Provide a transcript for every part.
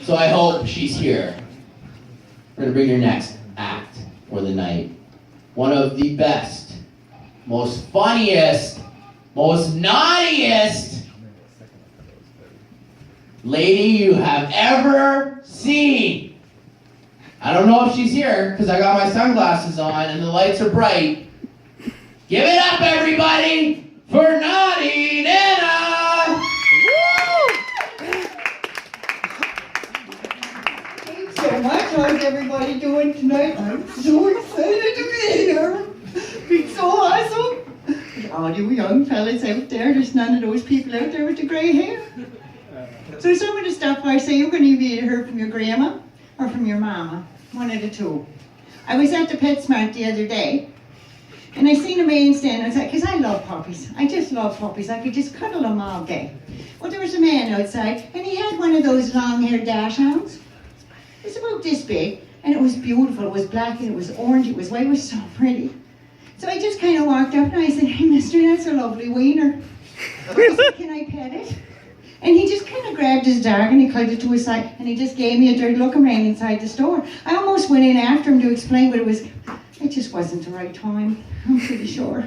So I hope she's here. We're gonna bring your next act for the night. One of the best, most funniest, most naughtiest lady you have ever seen. I don't know if she's here because I got my sunglasses on and the lights are bright. Give it up, everybody, for Naughty Nana! Thanks so much. How's everybody doing tonight? I'm so excited to be here. It's so awesome. All you young fellas out there, there's none of those people out there with the grey hair. So some of the stuff I say, you're going to either hear from your grandma or from your mama. One of the two. I was at the PetSmart the other day, and I seen a man standing outside, because I love puppies. I just love puppies. I could just cuddle them all day. Well, there was a man outside, and he had one of those long-haired dachshunds. It was about this big, and it was beautiful. It was black, and it was orange, it was white, it was so pretty. So I just kind of walked up, and I said, "Hey, mister, that's a lovely wiener." I said, "Can I pet it?" And he just kind of grabbed his dog and he climbed it to his side and he just gave me a dirty look and ran inside the store. I almost went in after him to explain, but it just wasn't the right time, I'm pretty sure.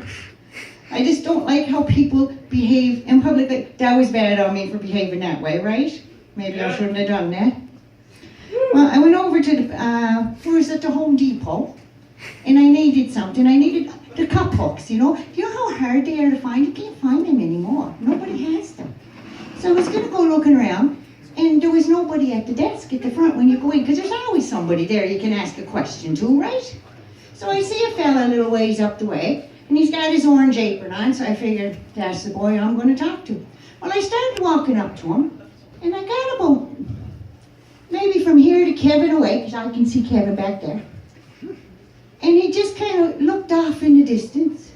I just don't like how people behave in public. That was bad on me for behaving that way, right? Maybe I shouldn't have done that. Well, I went over to the Home Depot, and I needed something. I needed the cup hooks, you know. Do you know how hard they are to find? You can't find them anymore. Nobody has them. So I was going to go looking around, and there was nobody at the desk at the front when you go in, because there's always somebody there you can ask a question to, right? So I see a fella a little ways up the way, and he's got his orange apron on, so I figured that's the boy I'm going to talk to. Well, I started walking up to him, and I got about maybe from here to Kevin away, because I can see Kevin back there. And he just kind of looked off in the distance,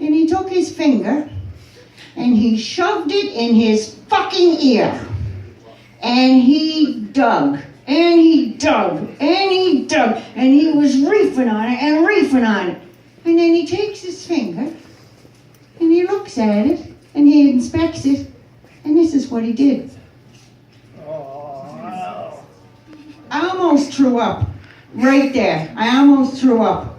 and he took his finger, and he shoved it in his fucking ear. And he dug, and he dug, and he dug, and he was reefing on it and reefing on it. And then he takes his finger, and he looks at it, and he inspects it, and this is what he did. I almost threw up, right there. I almost threw up.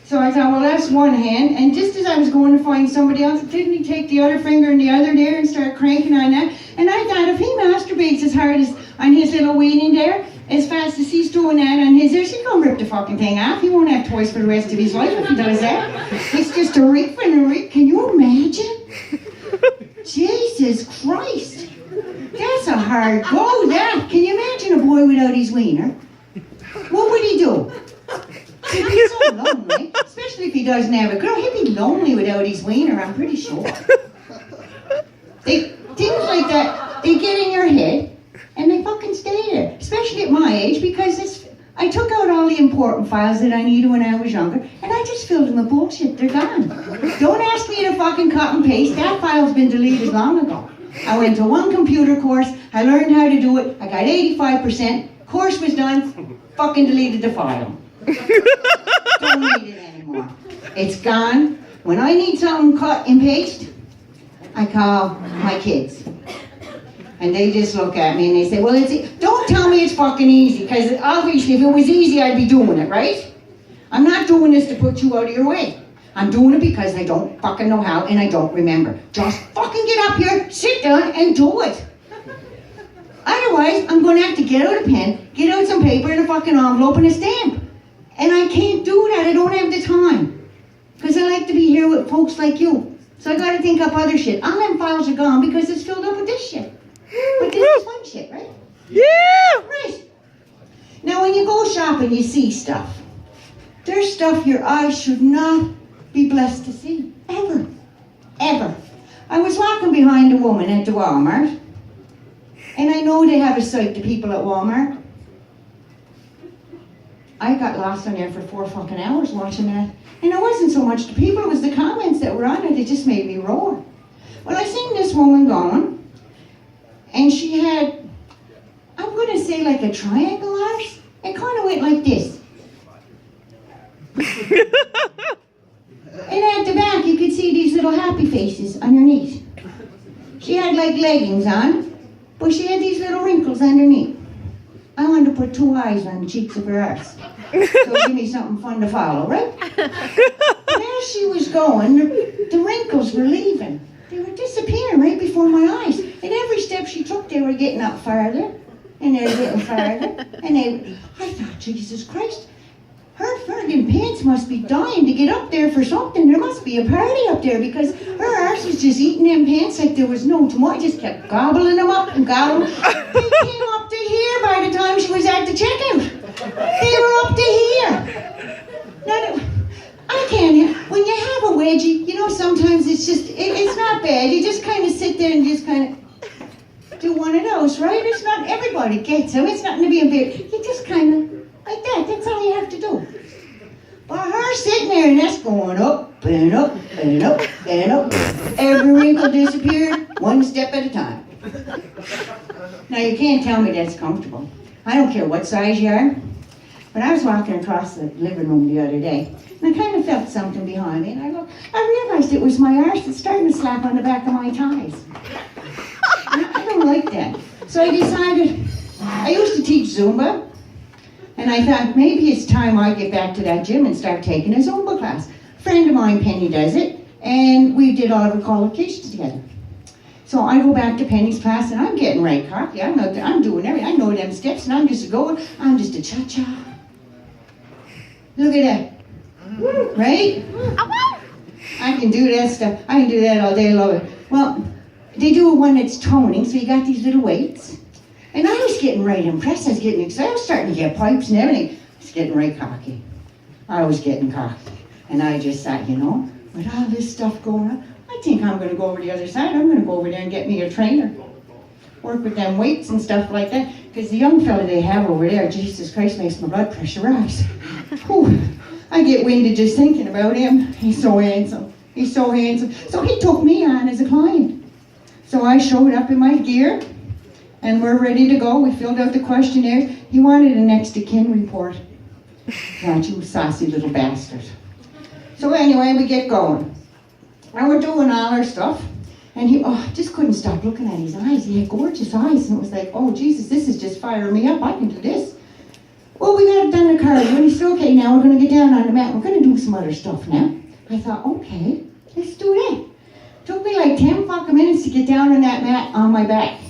So I thought, well, that's one hand. And just as I was going to find somebody else, didn't he take the other finger and the other there and start cranking on that? And I thought, if he masturbates as hard as on his little weenie there, as fast as he's doing that on his ears, he's going to rip the fucking thing off. He won't have toys for the rest of his life if he does that. It's just a reefing and reef. Can you imagine? Jesus Christ. That's a hard go, that. Can you imagine a boy without his wiener? What would he do? He'd be so lonely, especially if he doesn't have a girl. He'd be lonely without his wiener, I'm pretty sure. Things like that, they get in your head, and they fucking stay there. Especially at my age, because I took out all the important files that I needed when I was younger, and I just filled them with bullshit. They're gone. Don't ask me to fucking cut and paste. That file's been deleted long ago. I went to one computer course, I learned how to do it, I got 85%, course was done, fucking deleted the file. Don't need it anymore. It's gone. When I need something cut and paste, I call my kids. And they just look at me and they say, well, don't tell me it's fucking easy, because obviously if it was easy, I'd be doing it, right? I'm not doing this to put you out of your way. I'm doing it because I don't fucking know how and I don't remember. Just fucking get up here, sit down, and do it. Otherwise, I'm going to have to get out a pen, get out some paper and a fucking envelope and a stamp. And I can't do that. I don't have the time. Because I like to be here with folks like you. So I got to think up other shit. All them files are gone because it's filled up with this shit. But this is fun shit, right? Yeah! Right. Now, when you go shopping, you see stuff. There's stuff your eyes should not be blessed to see. Ever. Ever. I was walking behind a woman at the Walmart. And I know they have a site to people at Walmart. I got lost on there for 4 fucking hours watching that. And it wasn't so much the people, it was the comments that were on it that just made me roar. Well, I seen this woman going, and she had, I'm going to say like a triangle arch. It kind of went like this. And at the back, you could see these little happy faces underneath. She had like leggings on, but she had these little wrinkles underneath. put 2 eyes on the cheeks of her arse. So give me something fun to follow, right? And as she was going, the wrinkles were leaving. They were disappearing right before my eyes. And every step she took, they were getting up farther. And they were getting farther. And I thought, Jesus Christ, her friggin' pants must be dying to get up there for something. There must be a party up there because her arse was just eating them pants like there was no tomorrow. I just kept gobbling them up and gobbling. They came up to here by the time she was at the checkout. They were up to here. Now, I can't, when you have a wedgie, you know, sometimes it's just, it's not bad. You just kind of sit there and just kind of do one of those, right? It's not, everybody gets them. It's nothing to be embarrassed. You just kind of, like that. That's all you have to do. But her sitting there and that's going up and up and up and up. Every wrinkle disappeared, one step at a time. Now, you can't tell me that's comfortable. I don't care what size you are. But I was walking across the living room the other day, and I kind of felt something behind me, and I realized it was my arse that's starting to slap on the back of my thighs. I don't like that. So I decided, I used to teach Zumba, and I thought maybe it's time I get back to that gym and start taking a Zumba class. A friend of mine, Penny, does it, and we did all of our qualifications together. So I go back to Penny's class, and I'm getting right cocky. I'm doing everything. I know them steps, and I'm just going. I'm just a cha-cha. Look at that. Right? I can do that stuff. I can do that all day long. Well, they do one that's toning, so you got these little weights. And I was getting right impressed. I was getting excited. I was starting to get pipes and everything. I was getting right cocky. I was getting cocky. And I just thought, you know, with all this stuff going on, I think I'm going to go over the other side. I'm going to go over there and get me a trainer. Work with them weights and stuff like that. Because the young fella they have over there, Jesus Christ, makes my blood pressure rise. Whew. I get winded just thinking about him. He's so handsome. He's so handsome. So he took me on as a client. So I showed up in my gear, and we're ready to go. We filled out the questionnaire. He wanted a next of kin report. God, you saucy little bastard. So anyway, we get going. And we're doing all our stuff. And he just couldn't stop looking at his eyes. He had gorgeous eyes. And it was like, oh, Jesus, this is just firing me up. I can do this. Well, we got it done the cardio. And he said, okay, now we're going to get down on the mat. We're going to do some other stuff now. I thought, okay, let's do that. Took me like 10 fucking minutes to get down on that mat on my back.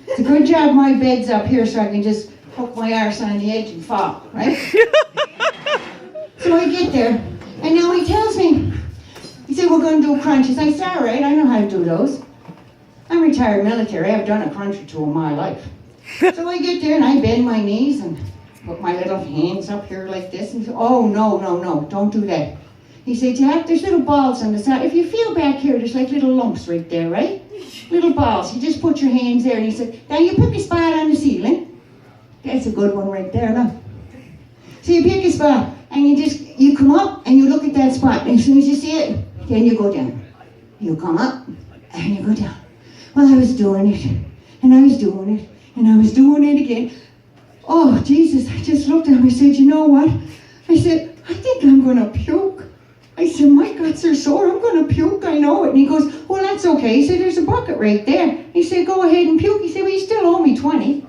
It's a good job my bed's up here so I can just hook my arse on the edge and fall, right? So I get there. And now he tells me, he said, we're going to do crunches. I said, all right, I know how to do those. I'm retired military. I've done a crunch or two in my life. So I get there and I bend my knees and put my little hands up here like this. And he said, oh, no, don't do that. He said, Jack, there's little balls on the side. If you feel back here, there's like little lumps right there, right? Little balls. You just put your hands there. And he said, now you pick a spot on the ceiling. That's a good one right there, look. So you pick a spot and you come up and you look at that spot. And as soon as you see it, then you go down. You come up and you go down. Well, I was doing it, and I was doing it, and I was doing it again. Oh, Jesus, I just looked at him. I said, you know what? I said, I think I'm going to puke. I said, my guts are sore. I'm going to puke. I know it. And he goes, well, that's okay. He said, there's a bucket right there. He said, go ahead and puke. He said, well, you still owe me 20.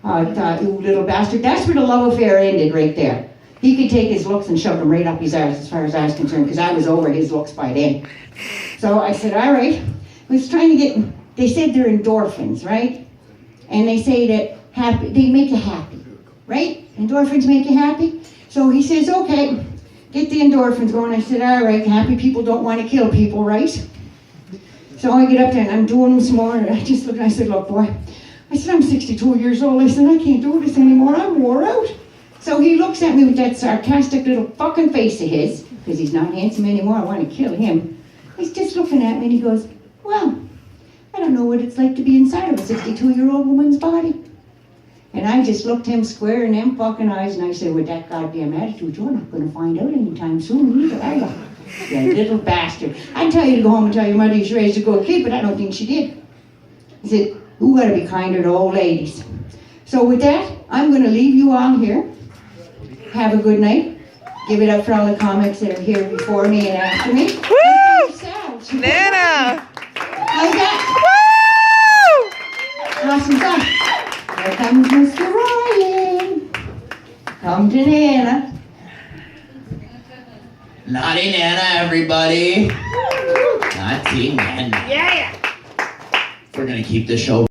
I thought, you little bastard. That's where the love affair ended right there. He could take his looks and shove them right up his arse as far as I was concerned, because I was over his looks by then. So I said, all right. I was trying to get, they said they're endorphins, right? And they say that they make you happy, right? Endorphins make you happy. So he says, okay, get the endorphins going. I said, all right, happy people don't want to kill people, right? So I get up there and I'm doing them some more. And I just looked and I said, look, boy. I said, I'm 62 years old. I said, I can't do this anymore. I'm wore out. So he looks at me with that sarcastic little fucking face of his, because he's not handsome anymore. I want to kill him. He's just looking at me and he goes, well, I don't know what it's like to be inside of a 62-year-old woman's body. And I just looked him square in them fucking eyes and I said, with that goddamn attitude, you're not going to find out anytime soon either, are you? You little bastard. I'd tell you to go home and tell your mother you raised a good kid, but I don't think she did. He said, who got to be kinder to old ladies? So with that, I'm going to leave you all here. Have a good night. Give it up for all the comics that are here before me and after me. Woo! Nana! How's that? Woo! Awesome stuff. Here comes Mr. Ryan. Come to Nana. Naughty Nana, everybody. Naughty Nana. Yeah. We're gonna keep the show